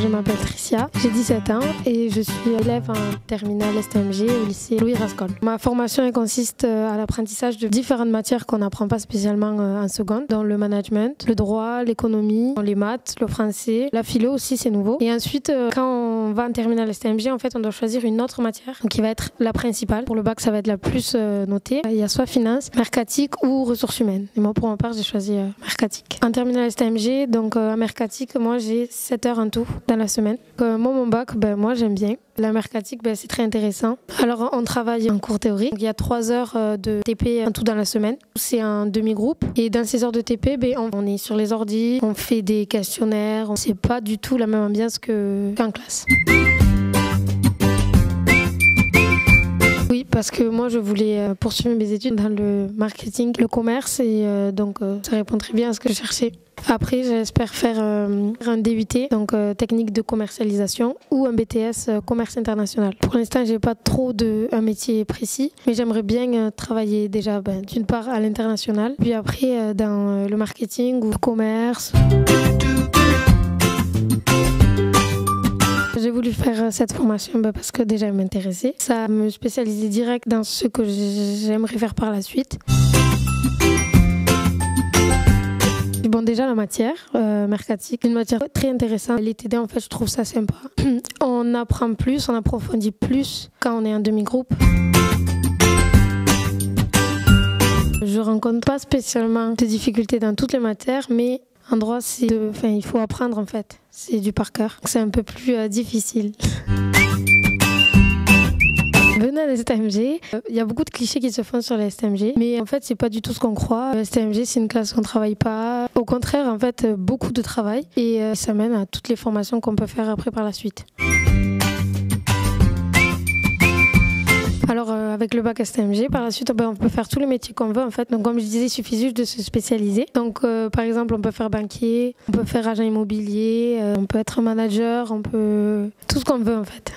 Je m'appelle Tricia, j'ai 17 ans et je suis élève en terminale STMG au lycée Louis Rascol. Ma formation elle consiste à l'apprentissage de différentes matières qu'on n'apprend pas spécialement en seconde, dans le management, le droit, l'économie, les maths, le français, la philo aussi c'est nouveau. Et ensuite, quand on va en terminale STMG, en fait, on doit choisir une autre matière qui va être la principale. Pour le bac, ça va être la plus notée. Il y a soit finance, mercatique ou ressources humaines. Et moi, pour ma part, j'ai choisi mercatique. En terminale STMG, donc en mercatique, moi j'ai 7 heures en tout dans la semaine. Moi, mon bac, moi j'aime bien. La mercatique, c'est très intéressant. Alors, on travaille en cours théorique. Il y a 3 heures de TP en tout dans la semaine. C'est un demi-groupe. Et dans ces heures de TP, on est sur les ordis, on fait des questionnaires. C'est pas du tout la même ambiance qu'en classe. Oui, parce que moi, je voulais poursuivre mes études dans le marketing, le commerce. Et donc, ça répond très bien à ce que je cherchais. Après, j'espère faire un DUT, donc technique de commercialisation, ou un BTS commerce international. Pour l'instant, j'ai pas trop un métier précis, mais j'aimerais bien travailler déjà d'une part à l'international, puis après dans le marketing ou le commerce. J'ai voulu faire cette formation parce que déjà elle m'intéressait. Ça me spécialisait direct dans ce que j'aimerais faire par la suite. Bon, déjà la matière mercatique, une matière très intéressante. Les TD, en fait, je trouve ça sympa. On apprend plus, on approfondit plus quand on est en demi-groupe. Je rencontre pas spécialement de difficultés dans toutes les matières, mais en droit, il faut apprendre en fait. C'est du par cœur. C'est un peu plus difficile. Venant à l'STMG, il y a beaucoup de clichés qui se font sur la STMG, mais en fait, c'est pas du tout ce qu'on croit. La STMG, c'est une classe qu'on travaille pas. Au contraire, en fait, beaucoup de travail et ça mène à toutes les formations qu'on peut faire après par la suite. Alors, avec le bac STMG, par la suite, on peut faire tous les métiers qu'on veut, en fait. Donc, comme je disais, il suffit juste de se spécialiser. Donc, par exemple, on peut faire banquier, on peut faire agent immobilier, on peut être manager, on peut... tout ce qu'on veut, en fait.